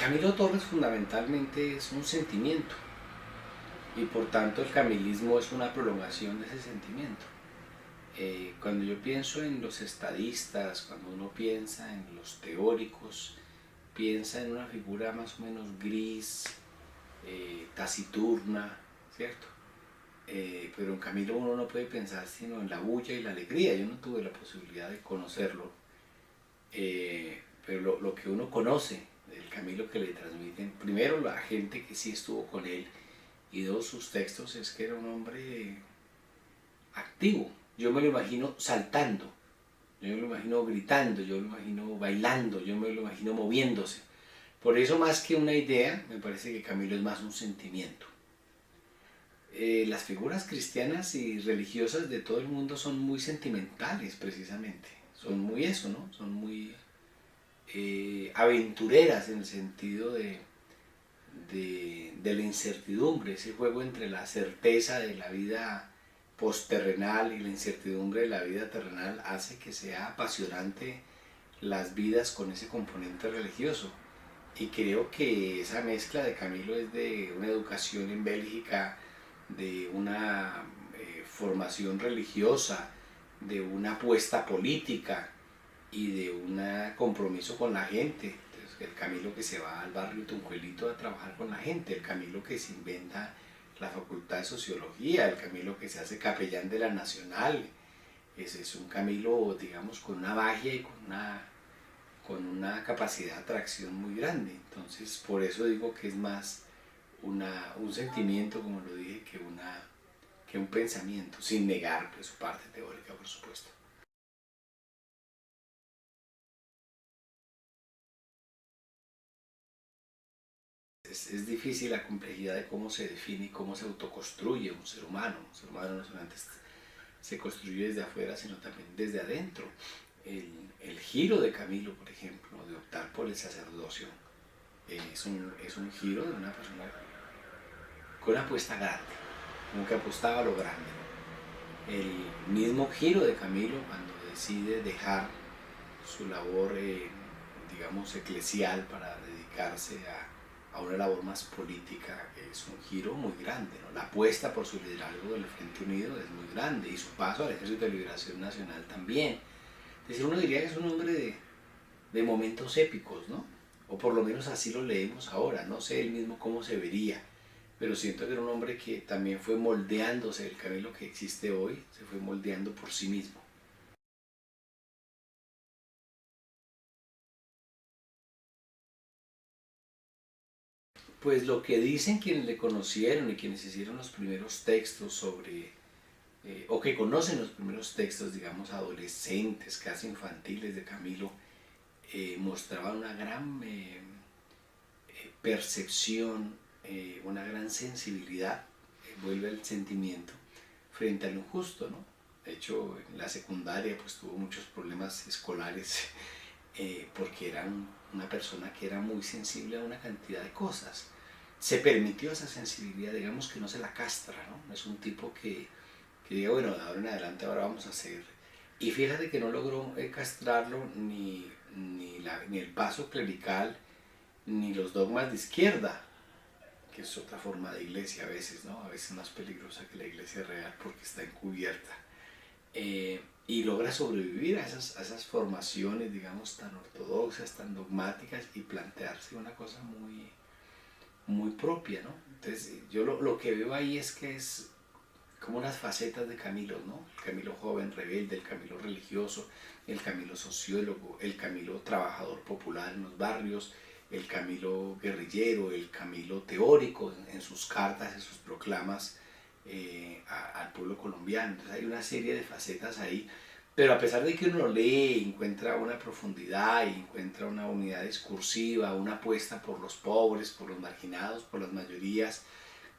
Camilo Torres fundamentalmente es un sentimiento y por tanto el camilismo es una prolongación de ese sentimiento. Cuando yo pienso en los estadistas, cuando uno piensa en los teóricos, piensa en una figura más o menos gris, taciturna, ¿cierto? Pero en Camilo uno no puede pensar sino en la bulla y la alegría. Yo no tuve la posibilidad de conocerlo, pero lo que uno conoce del Camilo que le transmiten, primero la gente que sí estuvo con él, y dos, sus textos, es que era un hombre activo. Yo me lo imagino saltando, yo me lo imagino gritando, yo me lo imagino bailando, yo me lo imagino moviéndose. Por eso, más que una idea, me parece que Camilo es más un sentimiento. Las figuras cristianas y religiosas de todo el mundo son muy sentimentales, precisamente. Son muy eso, ¿no? Son muy aventureras en el sentido de la incertidumbre, ese juego entre la certeza de la vida postterrenal y la incertidumbre de la vida terrenal hace que sea apasionante las vidas con ese componente religioso. Y creo que esa mezcla de Camilo es de una educación en Bélgica, de una formación religiosa, de una apuesta política y de un compromiso con la gente. Entonces, el Camilo que se va al barrio Tunjuelito a trabajar con la gente, el Camilo que se inventa la facultad de sociología, el Camilo que se hace capellán de la Nacional. Ese es un Camilo, digamos, con una magia y con una capacidad de atracción muy grande. Entonces, por eso digo que es más un sentimiento, como lo dije, que un pensamiento, sin negar pues, su parte teórica, por supuesto. Es difícil la complejidad de cómo se define y cómo se autoconstruye un ser humano. Un ser humano no solamente se construye desde afuera, sino también desde adentro. El giro de Camilo, por ejemplo, de optar por el sacerdocio, es un giro de una persona con una apuesta grande, como que apostaba a lo grande. El mismo giro de Camilo cuando decide dejar su labor, digamos, eclesial para dedicarse a una labor más política, es un giro muy grande, ¿no? La apuesta por su liderazgo del Frente Unido es muy grande y su paso al Ejército de Liberación Nacional también. Es decir, uno diría que es un hombre de momentos épicos, ¿no? O por lo menos así lo leemos ahora, no sé él mismo cómo se vería, pero siento que era un hombre que también fue moldeándose, el Camilo que existe hoy, se fue moldeando por sí mismo. Pues lo que dicen quienes le conocieron y quienes hicieron los primeros textos sobre, o que conocen los primeros textos, digamos, adolescentes, casi infantiles de Camilo, mostraban una gran percepción, una gran sensibilidad, vuelve al sentimiento, frente a lo injusto, ¿no? De hecho, en la secundaria pues tuvo muchos problemas escolares porque era una persona que era muy sensible a una cantidad de cosas. Se permitió esa sensibilidad, digamos que no se la castra, ¿no? No es un tipo que diga, bueno, de ahora en adelante ahora vamos a hacer. Y fíjate que no logró castrarlo ni el paso clerical, ni los dogmas de izquierda, que es otra forma de iglesia a veces, ¿no? A veces más peligrosa que la iglesia real porque está encubierta. Y logra sobrevivir a esas formaciones, digamos, tan ortodoxas, tan dogmáticas y plantearse una cosa muy, muy propia, ¿no? Entonces, yo lo que veo ahí es que es como unas facetas de Camilo, ¿no? El Camilo joven, rebelde, el Camilo religioso, el Camilo sociólogo, el Camilo trabajador popular en los barrios, el Camilo guerrillero, el Camilo teórico en sus cartas, en sus proclamas al pueblo colombiano. Entonces hay una serie de facetas ahí, pero a pesar de que uno lo lee, encuentra una profundidad y encuentra una unidad discursiva, una apuesta por los pobres, por los marginados, por las mayorías,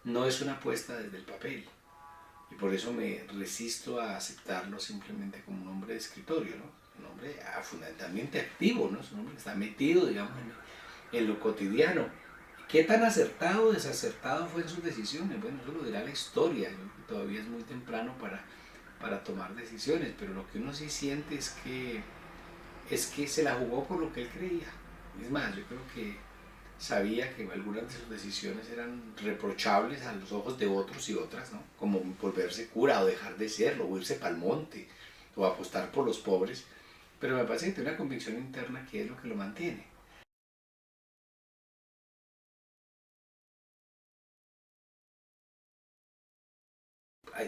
no es una apuesta desde el papel. Y por eso me resisto a aceptarlo simplemente como un hombre de escritorio, ¿no? Un hombre fundamentalmente activo, ¿no? Es un hombre que está metido, digamos, en lo cotidiano. ¿Qué tan acertado o desacertado fue en sus decisiones? Bueno, eso lo dirá la historia. ¿No? Todavía es muy temprano para tomar decisiones, pero lo que uno sí siente es que se la jugó por lo que él creía. Es más, yo creo que sabía que algunas de sus decisiones eran reprochables a los ojos de otros y otras, ¿no? Como volverse cura o dejar de serlo, o irse pa'l monte, o apostar por los pobres, pero me parece que tiene una convicción interna que es lo que lo mantiene.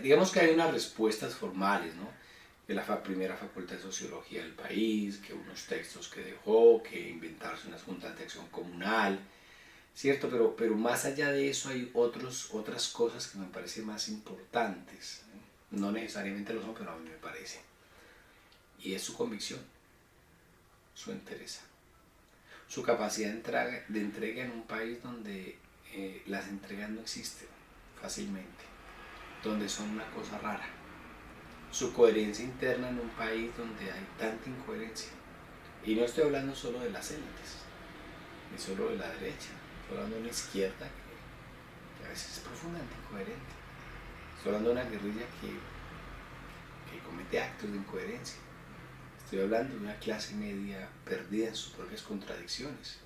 Digamos que hay unas respuestas formales, ¿no? De la primera facultad de sociología del país, que unos textos que dejó, que inventarse unas juntas de acción comunal, ¿cierto? Pero más allá de eso hay otras cosas que me parecen más importantes. No necesariamente lo son, pero a mí me parece. Y es su convicción, su entereza, su capacidad de entrega en un país donde las entregas no existen fácilmente, donde son una cosa rara. Su coherencia interna en un país donde hay tanta incoherencia. Y no estoy hablando solo de las élites, ni solo de la derecha. Estoy hablando de una izquierda que a veces es profundamente incoherente. Estoy hablando de una guerrilla que comete actos de incoherencia. Estoy hablando de una clase media perdida en sus propias contradicciones.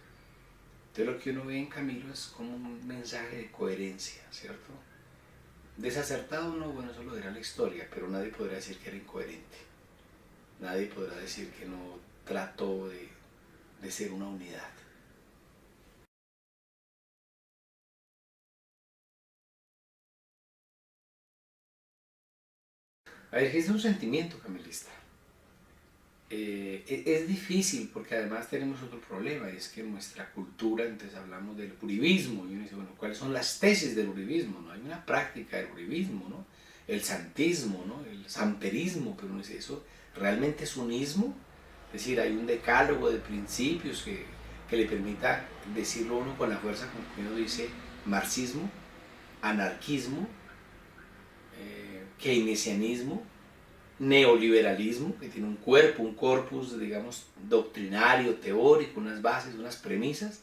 Entonces lo que uno ve en Camilo es como un mensaje de coherencia, ¿cierto? Desacertado no, bueno, eso lo dirá la historia, pero nadie podrá decir que era incoherente. Nadie podrá decir que no trató de ser una unidad. A ver, ¿qué es un sentimiento camilista? Es difícil porque además tenemos otro problema, y es que en nuestra cultura, entonces hablamos del uribismo, y uno dice, bueno, ¿cuáles son las tesis del uribismo? ¿No? Hay una práctica del uribismo, ¿no? El santismo, ¿no? El samperismo, pero uno dice, ¿eso realmente es unismo? Es decir, hay un decálogo de principios que le permita decirlo uno con la fuerza con que uno dice marxismo, anarquismo, keynesianismo, neoliberalismo, que tiene un cuerpo, un corpus, digamos, doctrinario, teórico, unas bases, unas premisas.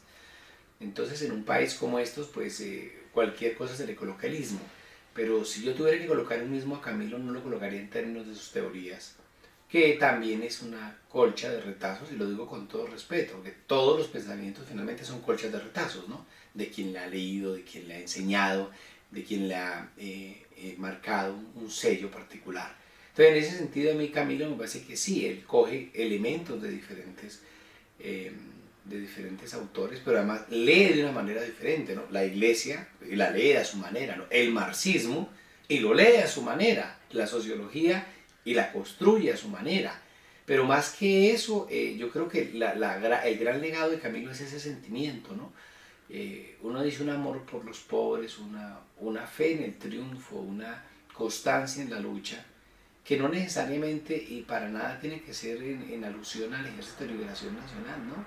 Entonces, en un país como estos, pues cualquier cosa se le coloca el ismo. Pero si yo tuviera que colocar el mismo a Camilo, no lo colocaría en términos de sus teorías, que también es una colcha de retazos, y lo digo con todo respeto, porque todos los pensamientos finalmente son colchas de retazos, ¿no? De quien le ha leído, de quien le ha enseñado, de quien le ha marcado un sello particular. Entonces, en ese sentido, a mí Camilo me parece que sí, él coge elementos de diferentes autores, pero además lee de una manera diferente, ¿no? La Iglesia la lee a su manera, ¿no? El marxismo, y lo lee a su manera, la sociología, y la construye a su manera. Pero más que eso, yo creo que el gran legado de Camilo es ese sentimiento, ¿no? Uno dice un amor por los pobres, una fe en el triunfo, una constancia en la lucha, que no necesariamente y para nada tiene que ser en alusión al Ejército de Liberación Nacional, ¿no?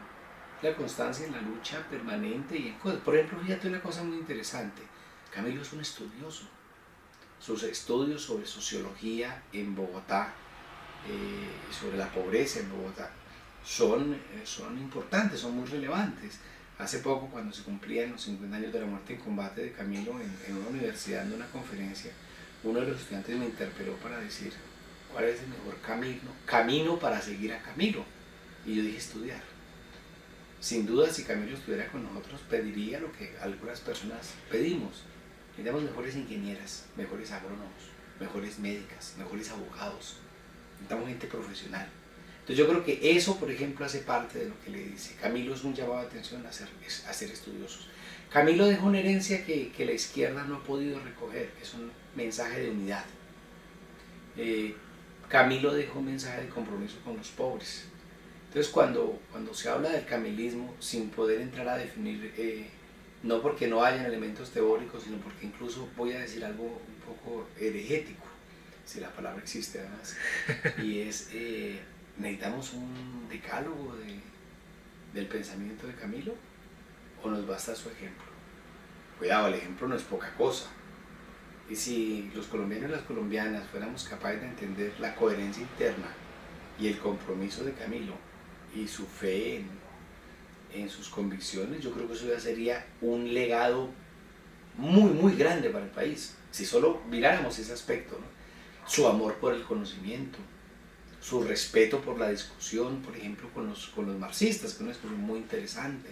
La constancia en la lucha permanente y en cosas. Por ejemplo, fíjate una cosa muy interesante. Camilo es un estudioso. Sus estudios sobre sociología en Bogotá, sobre la pobreza en Bogotá, son importantes, son muy relevantes. Hace poco, cuando se cumplían los 50 años de la muerte en combate de Camilo en una universidad, en una conferencia, uno de los estudiantes me interpeló para decir cuál es el mejor camino para seguir a Camilo. Y yo dije estudiar. Sin duda, si Camilo estuviera con nosotros, pediría lo que algunas personas pedimos. Necesitamos mejores ingenieras, mejores agrónomos, mejores médicas, mejores abogados. Necesitamos gente profesional. Entonces yo creo que eso, por ejemplo, hace parte de lo que le dice. Camilo es un llamado de atención a ser estudiosos. Camilo dejó una herencia que la izquierda no ha podido recoger, que es un mensaje de unidad. Camilo dejó un mensaje de compromiso con los pobres. Entonces cuando se habla del camilismo, sin poder entrar a definir, no porque no hayan elementos teóricos, sino porque incluso voy a decir algo un poco herejético, si la palabra existe además, y es, ¿necesitamos un decálogo del pensamiento de Camilo o nos basta su ejemplo? Cuidado, el ejemplo no es poca cosa. Y si los colombianos y las colombianas fuéramos capaces de entender la coherencia interna y el compromiso de Camilo y su fe en sus convicciones, yo creo que eso ya sería un legado muy, muy grande para el país. Si solo miráramos ese aspecto, ¿no? Su amor por el conocimiento, su respeto por la discusión, por ejemplo, con los marxistas, que es una discusión muy interesante,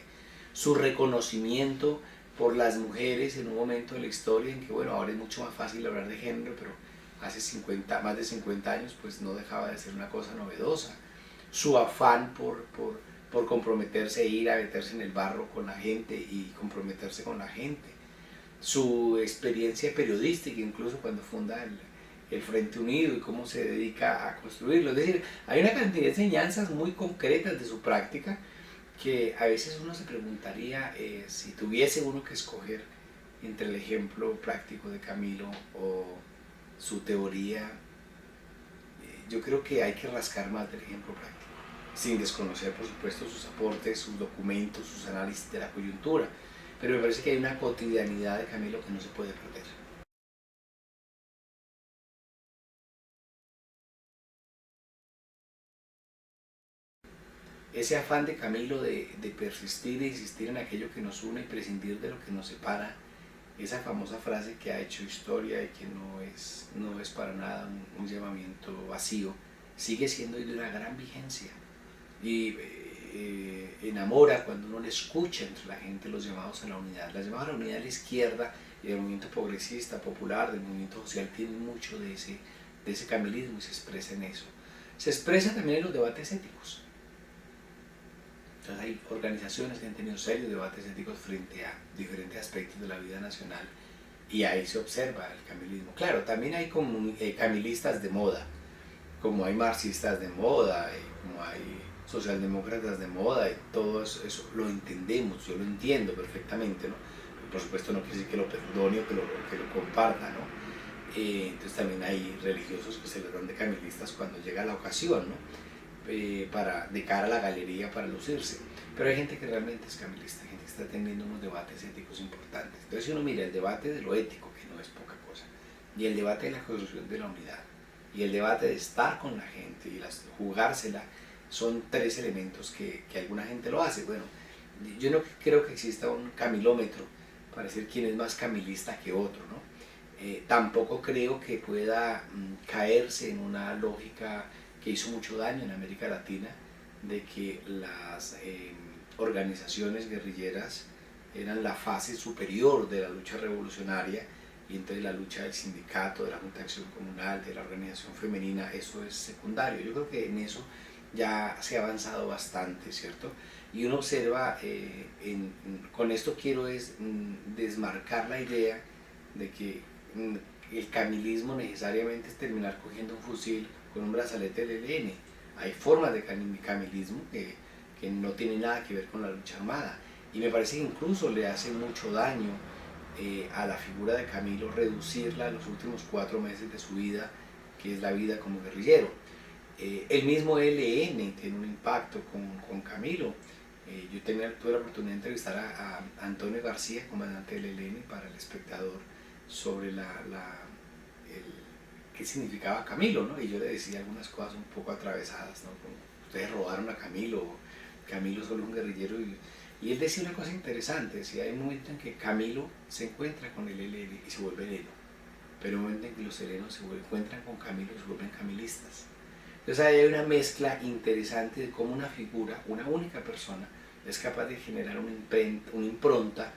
su reconocimiento por las mujeres en un momento de la historia en que, bueno, ahora es mucho más fácil hablar de género, pero hace más de 50 años pues no dejaba de ser una cosa novedosa. Su afán por comprometerse e ir a meterse en el barro con la gente y comprometerse con la gente. Su experiencia periodística, incluso cuando funda el Frente Unido y cómo se dedica a construirlo. Es decir, hay una cantidad de enseñanzas muy concretas de su práctica que a veces uno se preguntaría si tuviese uno que escoger entre el ejemplo práctico de Camilo o su teoría. Yo creo que hay que rascar más del ejemplo práctico, sin desconocer por supuesto sus aportes, sus documentos, sus análisis de la coyuntura, pero me parece que hay una cotidianidad de Camilo que no se puede perder. Ese afán de Camilo de persistir e insistir en aquello que nos une y prescindir de lo que nos separa, esa famosa frase que ha hecho historia y que no es para nada un llamamiento vacío, sigue siendo de una gran vigencia y enamora cuando uno le escucha entre la gente los llamados a la unidad. Las llamadas a la unidad de la izquierda y del movimiento progresista, popular, del movimiento social, tienen mucho de ese camilismo y se expresa en eso. Se expresa también en los debates éticos. Entonces hay organizaciones que han tenido serios debates éticos frente a diferentes aspectos de la vida nacional y ahí se observa el camilismo. Claro, también hay camilistas de moda, como hay marxistas de moda, como hay socialdemócratas de moda y todo eso lo entendemos, yo lo entiendo perfectamente, ¿no? Por supuesto no quiere decir que lo perdone o que lo comparta, ¿no? Entonces también hay religiosos que se les dan de camilistas cuando llega la ocasión, ¿no? De cara a la galería para lucirse, pero hay gente que realmente es camilista, gente que está teniendo unos debates éticos importantes. Entonces si uno mira el debate de lo ético, que no es poca cosa, y el debate de la construcción de la unidad, y el debate de estar con la gente y jugársela, son tres elementos que alguna gente lo hace. Bueno, yo no creo que exista un camilómetro para decir quién es más camilista que otro, ¿no? Tampoco creo que pueda caerse en una lógica que hizo mucho daño en América Latina, de que las organizaciones guerrilleras eran la fase superior de la lucha revolucionaria y entonces la lucha del sindicato, de la Junta de Acción Comunal, de la organización femenina, eso es secundario. Yo creo que en eso ya se ha avanzado bastante, ¿cierto? Y uno observa, con esto quiero desmarcar la idea de que el camilismo necesariamente es terminar cogiendo un fusil con un brazalete del ELN. Hay formas de camilismo que no tienen nada que ver con la lucha armada. Y me parece que incluso le hace mucho daño a la figura de Camilo reducirla en los últimos 4 meses de su vida, que es la vida como guerrillero. El mismo ELN tiene un impacto con Camilo. Yo tuve la oportunidad de entrevistar a Antonio García, comandante del ELN, para El Espectador, sobre qué significaba Camilo, ¿no? Y yo le decía algunas cosas un poco atravesadas, ¿no? Como, ustedes robaron a Camilo, Camilo solo es un guerrillero. Y él decía una cosa interesante, decía, hay un momento en que Camilo se encuentra con el ELN y se vuelve heleno, pero hay un momento en que los helenos se encuentran con Camilo y se vuelven camilistas. Entonces ahí hay una mezcla interesante de cómo una figura, una única persona, es capaz de generar una impronta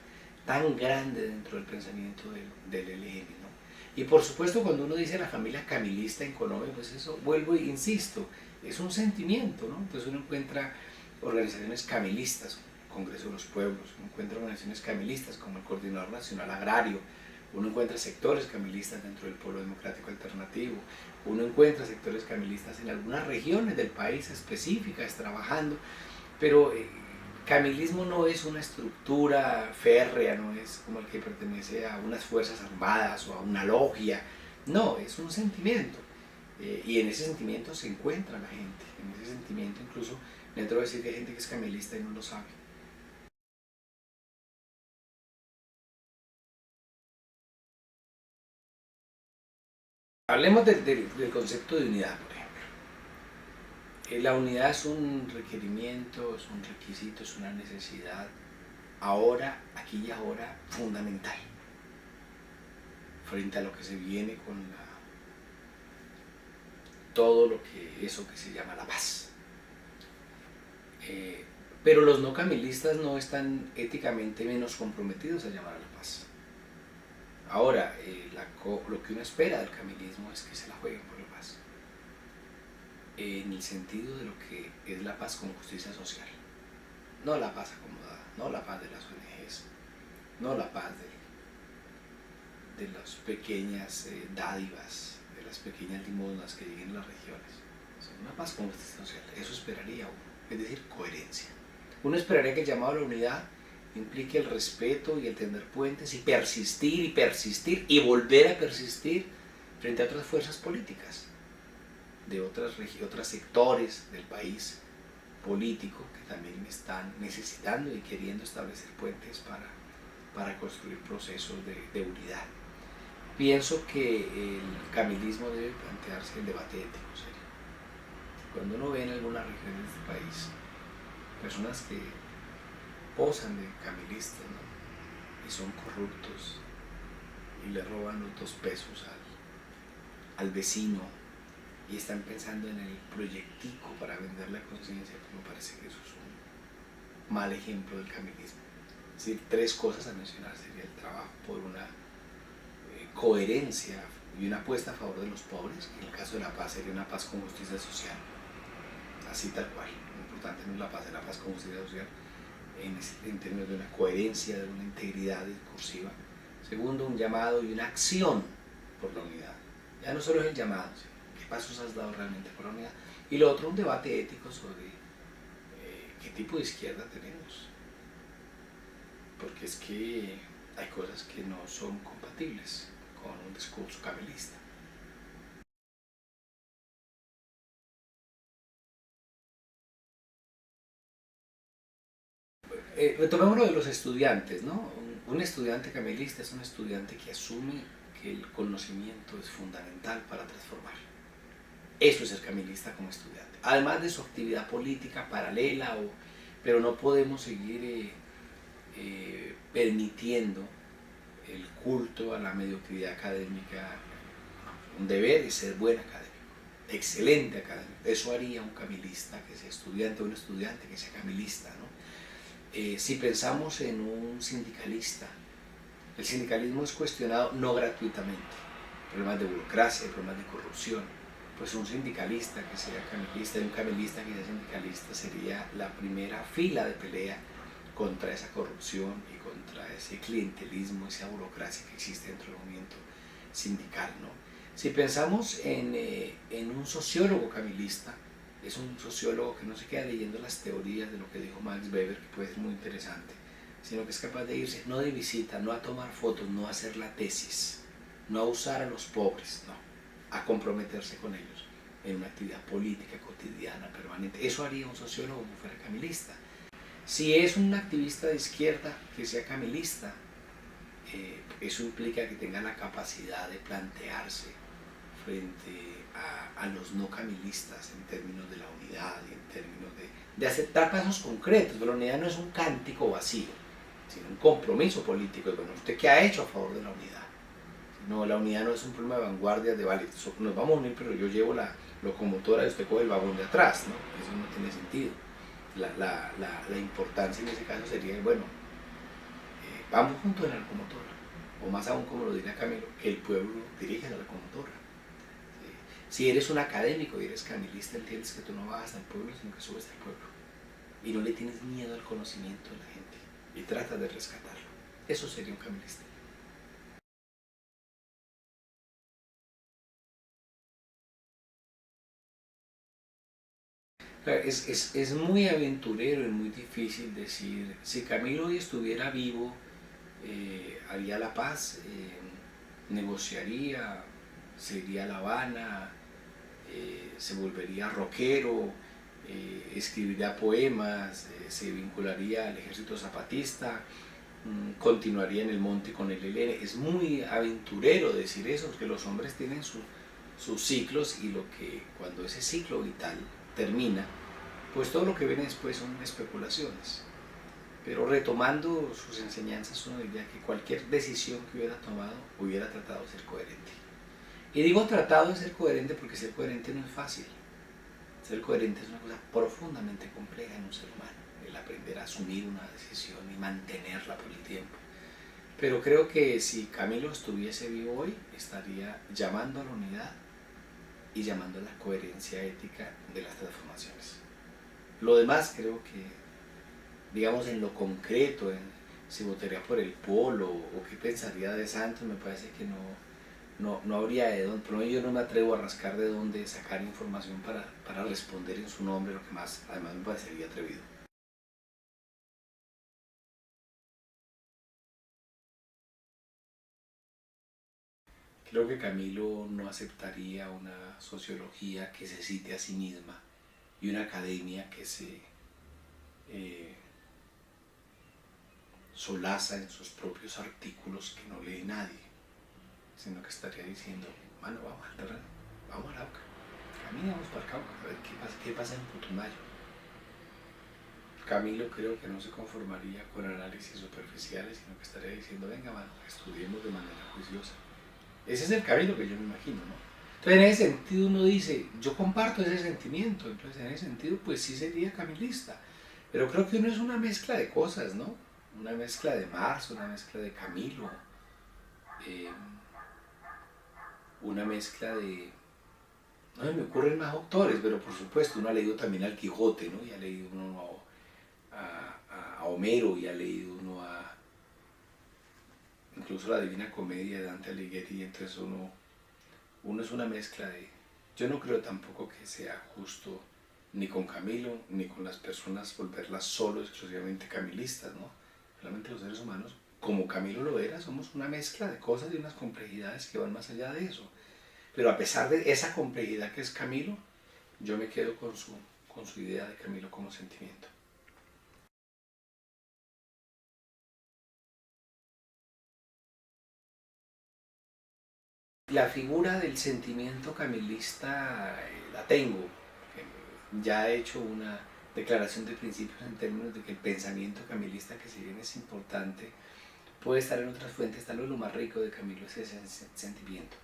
tan grande dentro del pensamiento del ELN, ¿no? Y por supuesto cuando uno dice la familia camilista en Colombia, pues eso, vuelvo e insisto, es un sentimiento, ¿no? Entonces uno encuentra organizaciones camilistas, Congreso de los Pueblos, uno encuentra organizaciones camilistas como el Coordinador Nacional Agrario, uno encuentra sectores camilistas dentro del Polo Democrático Alternativo, uno encuentra sectores camilistas en algunas regiones del país específicas trabajando, pero camilismo no es una estructura férrea, no es como el que pertenece a unas fuerzas armadas o a una logia, no, es un sentimiento. Y en ese sentimiento se encuentra la gente, en ese sentimiento incluso me atrevo a decir que hay gente que es camilista y no lo sabe. Hablemos del concepto de unidad, por ejemplo. La unidad es un requerimiento, es un requisito, es una necesidad, ahora, aquí y ahora, fundamental, frente a lo que se viene con todo eso que se llama la paz. Pero los no camilistas no están éticamente menos comprometidos a llamar a la paz. Ahora, lo que uno espera del camilismo es que se la jueguen por la paz, en el sentido de lo que es la paz con justicia social, no la paz acomodada, no la paz de las ONGs, no la paz de las pequeñas dádivas, de las pequeñas limosnas que lleguen a las regiones, sino una paz con justicia social. Eso esperaría uno, es decir, coherencia. Uno esperaría que el llamado a la unidad implique el respeto y el tender puentes y persistir y volver a persistir frente a otras fuerzas políticas de otros sectores del país político que también están necesitando y queriendo establecer puentes para construir procesos de unidad. Pienso que el camilismo debe plantearse el debate ético serio. Cuando uno ve en algunas regiones de este país personas que posan de camilistas, ¿no? Y son corruptos y le roban los 2 pesos al vecino y están pensando en el proyectico para vender la conciencia, pues me parece que eso es un mal ejemplo del camilismo. Es decir, 3 cosas a mencionar sería el trabajo por una coherencia y una apuesta a favor de los pobres, que en el caso de la paz sería una paz con justicia social, así tal cual. Lo importante no es la paz, es la paz con justicia social en términos de una coherencia, de una integridad discursiva. Segundo, un llamado y una acción por la unidad. Ya no solo es el llamado, sino qué pasos has dado realmente por la unidad. Y lo otro, un debate ético sobre qué tipo de izquierda tenemos. Porque es que hay cosas que no son compatibles con un discurso camilista. Retomemos lo de los estudiantes, ¿no? Un estudiante camilista es un estudiante que asume que el conocimiento es fundamental para transformar. Eso es ser camilista como estudiante. Además de su actividad política paralela, pero no podemos seguir permitiendo el culto a la mediocridad académica. Un deber es ser buen académico, excelente académico. Eso haría un camilista que sea estudiante o un estudiante que sea camilista, ¿no? Si pensamos en un sindicalista, el sindicalismo es cuestionado no gratuitamente, problemas de burocracia, problemas de corrupción. Pues un sindicalista que sea camilista y un camilista que sea sindicalista sería la primera fila de pelea contra esa corrupción y contra ese clientelismo, esa burocracia que existe dentro del movimiento sindical, ¿no? Si pensamos en un sociólogo camilista, es un sociólogo que no se queda leyendo las teorías de lo que dijo Max Weber, que puede ser muy interesante, sino que es capaz de irse, no de visita, no a tomar fotos, no a hacer la tesis, no a usar a los pobres, no, a comprometerse con ellos en una actividad política cotidiana, permanente. Eso haría un sociólogo que fuera camilista. Si es un activista de izquierda que sea camilista, eso implica que tenga la capacidad de plantearse frente a los no camilistas en términos de la unidad y en términos de aceptar pasos concretos. Pero la unidad no es un cántico vacío, sino un compromiso político. Bueno, ¿usted qué ha hecho a favor de la unidad? No, la unidad no es un problema de vanguardia, de vale, nos vamos a unir, pero yo llevo la locomotora y usted coge el vagón de atrás, ¿no? Eso no tiene sentido. La importancia en ese caso sería, bueno, vamos juntos en la locomotora, o más aún, como lo diría Camilo, que el pueblo dirige la locomotora. Si eres un académico y eres camilista, entiendes que tú no bajas al pueblo, sino que subes al pueblo. Y no le tienes miedo al conocimiento de la gente. Y tratas de rescatarlo. Eso sería un camilista. Claro, es muy aventurero y muy difícil decir, si Camilo hoy estuviera vivo, haría la paz, negociaría, se iría a La Habana, se volvería rockero, escribiría poemas, se vincularía al ejército zapatista, continuaría en el monte con el ELN. Es muy aventurero decir eso, porque los hombres tienen sus ciclos y lo que cuando ese ciclo vital termina, pues todo lo que viene después son especulaciones. Pero retomando sus enseñanzas, uno diría que cualquier decisión que hubiera tomado hubiera tratado de ser coherente. Y digo tratado de ser coherente porque ser coherente no es fácil. Ser coherente es una cosa profundamente compleja en un ser humano. el aprender a asumir una decisión y mantenerla por el tiempo. Pero creo que si Camilo estuviese vivo hoy, estaría llamando a la unidad y llamando a la coherencia ética de las transformaciones. Lo demás creo que, digamos, en lo concreto, si votaría por el polo o qué pensaría de Santos, me parece que no habría de dónde, pero yo no me atrevo a rascar de dónde sacar información para responder en su nombre, lo que más además me parecería atrevido. Creo que Camilo no aceptaría una sociología que se cite a sí misma y una academia que se eh, solaza en sus propios artículos que no lee nadie, sino que estaría diciendo, mano, vamos al terreno, vamos a Arauca, caminamos para Cauca, a ver qué pasa en Putumayo. Camilo creo que no se conformaría con análisis superficiales, sino que estaría diciendo, venga, mano, estudiemos de manera juiciosa. Ese es el Camilo que yo me imagino, ¿no? Entonces en ese sentido uno dice, yo comparto ese sentimiento, entonces en ese sentido pues sí sería camilista, pero creo que uno es una mezcla de cosas, ¿no? Una mezcla de Marx, una mezcla de Camilo, eh, una mezcla de... No me ocurren más autores, pero por supuesto uno ha leído también al Quijote, ¿no? Y ha leído uno a Homero, y ha leído uno a incluso la Divina Comedia de Dante Alighieri, entonces uno es una mezcla de... Yo no creo tampoco que sea justo ni con Camilo, ni con las personas volverlas solo exclusivamente camilistas, ¿no? Realmente los seres humanos, como Camilo lo era, somos una mezcla de cosas y unas complejidades que van más allá de eso. Pero a pesar de esa complejidad que es Camilo, yo me quedo con su idea de Camilo como sentimiento. La figura del sentimiento camilista la tengo. Ya he hecho una declaración de principios en términos de que el pensamiento camilista, que si bien es importante, puede estar en otras fuentes. Tal vez lo más rico de Camilo es ese sentimiento.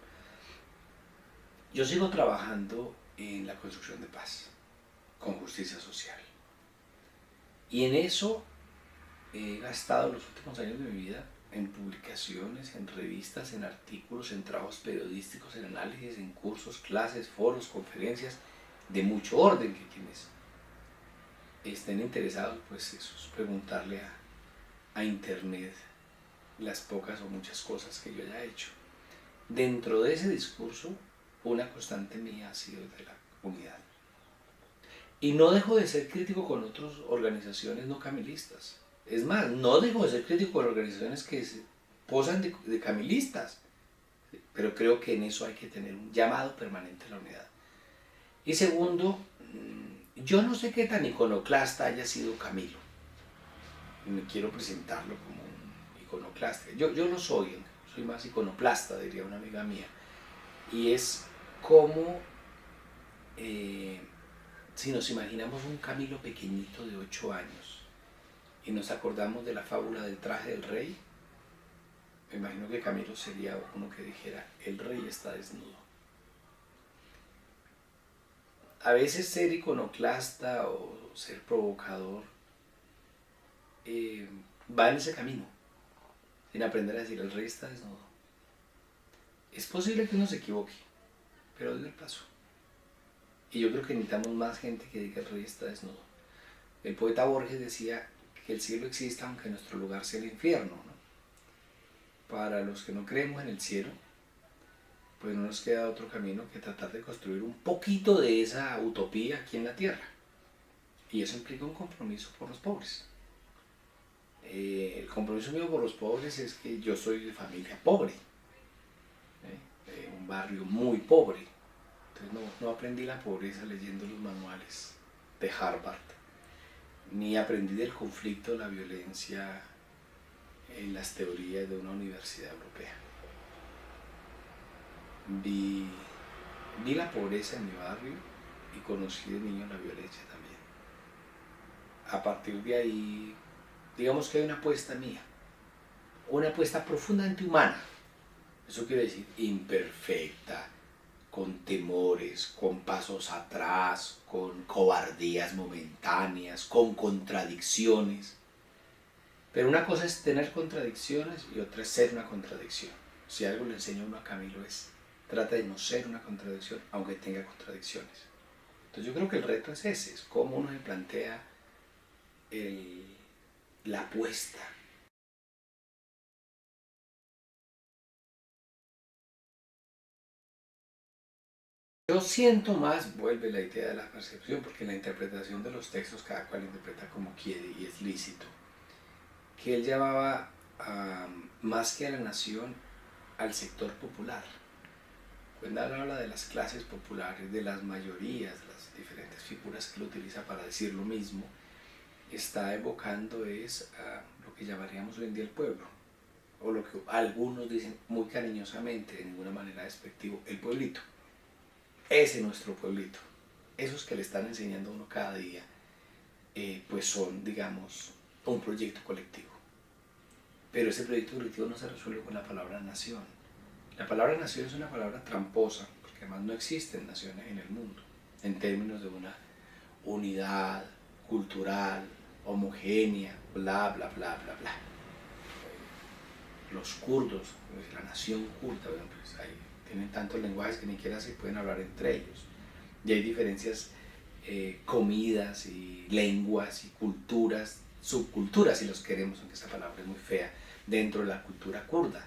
Yo sigo trabajando en la construcción de paz, con justicia social. Y en eso he gastado los últimos años de mi vida en publicaciones, en revistas, en artículos, en trabajos periodísticos, en análisis, en cursos, clases, foros, conferencias, de mucho orden, que quienes estén interesados, pues eso es preguntarle a internet las pocas o muchas cosas que yo haya hecho. Dentro de ese discurso, una constante mía ha sido de la unidad. Y no dejo de ser crítico con otras organizaciones no camilistas. Es más, no dejo de ser crítico con organizaciones que se posan de camilistas. Pero creo que en eso hay que tener un llamado permanente a la unidad. Y segundo, yo no sé qué tan iconoclasta haya sido Camilo. Me quiero presentarlo como un iconoclasta. Yo lo soy más iconoplasta, diría una amiga mía. Y es como, si nos imaginamos un Camilo pequeñito de 8 años y nos acordamos de la fábula del traje del rey, me imagino que Camilo sería uno que dijera, el rey está desnudo. A veces ser iconoclasta o ser provocador va en ese camino, en aprender a decir, el rey está desnudo. Es posible que uno se equivoque, pero doy el paso. Y yo creo que necesitamos más gente que diga, el rey está desnudo. El poeta Borges decía que el cielo existe aunque nuestro lugar sea el infierno, ¿no? Para los que no creemos en el cielo, pues no nos queda otro camino que tratar de construir un poquito de esa utopía aquí en la tierra. Y eso implica un compromiso por los pobres. El compromiso mío por los pobres es que yo soy de familia pobre, de un barrio muy pobre. Entonces no aprendí la pobreza leyendo los manuales de Harvard, ni aprendí del conflicto, la violencia en las teorías de una universidad europea. Vi la pobreza en mi barrio y conocí de niño la violencia también. A partir de ahí, digamos que hay una apuesta mía, una apuesta profundamente humana. Eso quiere decir imperfecta, con temores, con pasos atrás, con cobardías momentáneas, con contradicciones. Pero una cosa es tener contradicciones y otra es ser una contradicción. Si algo le enseño a uno a Camilo es, trata de no ser una contradicción, aunque tenga contradicciones. Entonces yo creo que el reto es ese, es cómo uno se plantea la apuesta. Yo siento más, vuelve la idea de la percepción, porque la interpretación de los textos cada cual interpreta como quiere y es lícito, que él llamaba más que a la nación al sector popular. Cuando él habla de las clases populares, de las mayorías, las diferentes figuras que él utiliza para decir lo mismo, está evocando es a lo que llamaríamos hoy en día el pueblo, o lo que algunos dicen muy cariñosamente, de ninguna manera despectivo, el pueblito. Ese es nuestro pueblito. Esos que le están enseñando a uno cada día, pues son, digamos, un proyecto colectivo. Pero ese proyecto colectivo no se resuelve con la palabra nación. La palabra nación es una palabra tramposa, porque además no existen naciones en el mundo, en términos de una unidad cultural, homogénea, bla, bla, bla, bla, bla. Los kurdos, pues, la nación kurda, bueno, pues ahí tienen tantos lenguajes que ni siquiera se pueden hablar entre ellos. Y hay diferencias, comidas y lenguas y culturas, subculturas si los queremos, aunque esta palabra es muy fea, dentro de la cultura kurda.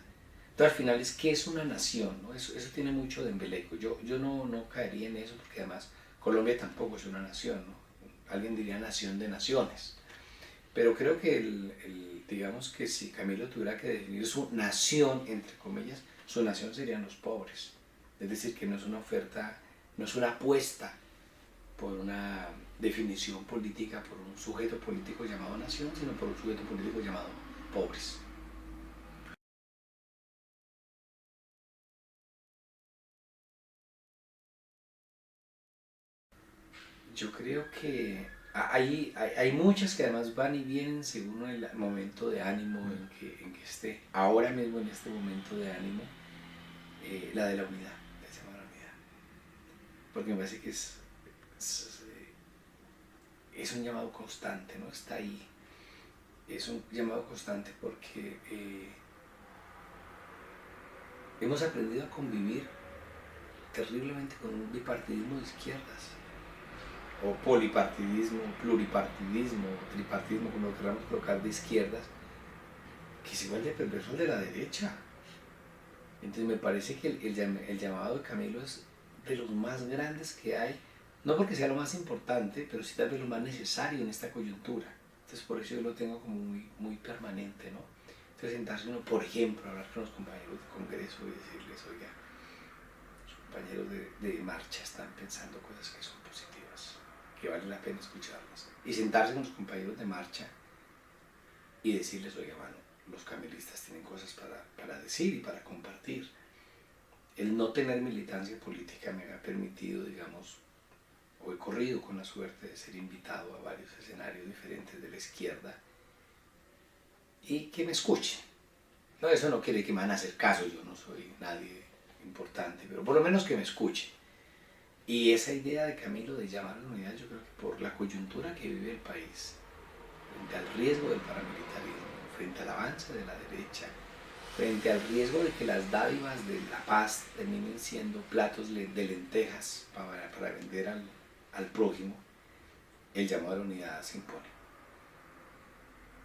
Entonces al final es que es una nación, ¿no? Eso tiene mucho de embeleco. Yo no caería en eso porque además Colombia tampoco es una nación, ¿no? Alguien diría nación de naciones. Pero creo que digamos que si Camilo tuviera que definir su nación, entre comillas, su nación serían los pobres. Es decir, que no es una oferta, no es una apuesta por una definición política, por un sujeto político llamado nación, sino por un sujeto político llamado pobres. Yo creo que hay muchas que además van y vienen según el momento de ánimo en que esté. Ahora mismo, en este momento de ánimo, la de la unidad, se llama la unidad. Porque me parece que es un llamado constante, ¿no? Está ahí. Es un llamado constante porque hemos aprendido a convivir terriblemente con un bipartidismo de izquierdas, o polipartidismo, pluripartidismo, tripartidismo, como lo queramos colocar, de izquierdas, que es igual de perverso al de la derecha. Entonces me parece que el llamado de Camilo es de los más grandes que hay, no porque sea lo más importante, pero sí tal vez lo más necesario en esta coyuntura. Entonces por eso yo lo tengo como muy, muy permanente, ¿no? Entonces sentarse uno, por ejemplo, a hablar con los compañeros de congreso y decirles, oiga, los compañeros de marcha están pensando cosas que son positivas, que vale la pena escucharlas. Y sentarse con los compañeros de marcha y decirles, oiga, mano, los camilistas tienen cosas para decir y para compartir. El no tener militancia política me ha permitido, digamos, o he corrido con la suerte de ser invitado a varios escenarios diferentes de la izquierda y que me escuchen. No, eso no quiere que me van a hacer caso, yo no soy nadie importante, pero por lo menos que me escuchen. Y esa idea de Camilo de llamar a la unidad, yo creo que por la coyuntura que vive el país, frente al riesgo del paramilitarismo, frente al avance de la derecha, frente al riesgo de que las dádivas de la paz terminen siendo platos de lentejas para vender al prójimo, el llamado a la unidad se impone.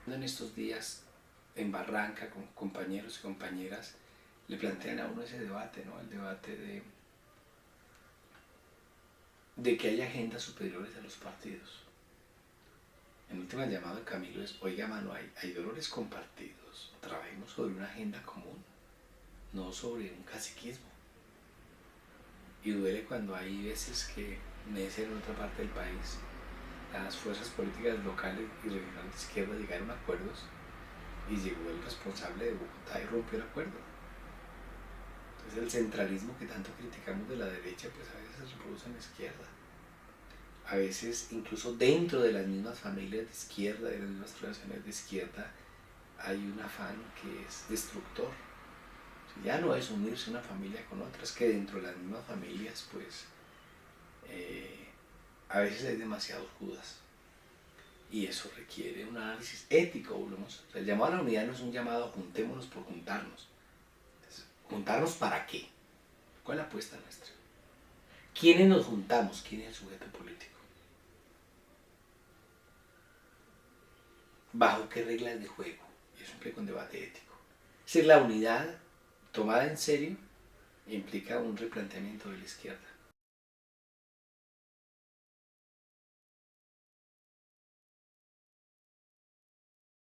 En estos días, en Barranca, con compañeros y compañeras, le plantean a uno ese debate, ¿no? El debate de que haya agendas superiores a los partidos. En última, el llamado de Camilo es, oiga, mano, hay dolores compartidos, trabajemos sobre una agenda común, no sobre un caciquismo. Y duele cuando hay veces que en otra parte del país las fuerzas políticas locales y regionales de izquierda llegaron a acuerdos y llegó el responsable de Bogotá y rompió el acuerdo. Entonces el centralismo que tanto criticamos de la derecha, pues a veces se reproduce en la izquierda. A veces incluso dentro de las mismas familias de izquierda, de las mismas relaciones de izquierda, hay un afán que es destructor. Ya no es unirse una familia con otra, es que dentro de las mismas familias, pues, a veces hay demasiados Judas. Y eso requiere un análisis ético, volvemos. O sea, el llamado a la unidad no es un llamado a juntémonos por juntarnos. ¿Juntarnos para qué? ¿Cuál es la apuesta nuestra? ¿Quiénes nos juntamos? ¿Quién es el sujeto político? ¿Bajo qué reglas de juego? Y eso implica un debate ético. Es decir, la unidad tomada en serio implica un replanteamiento de la izquierda.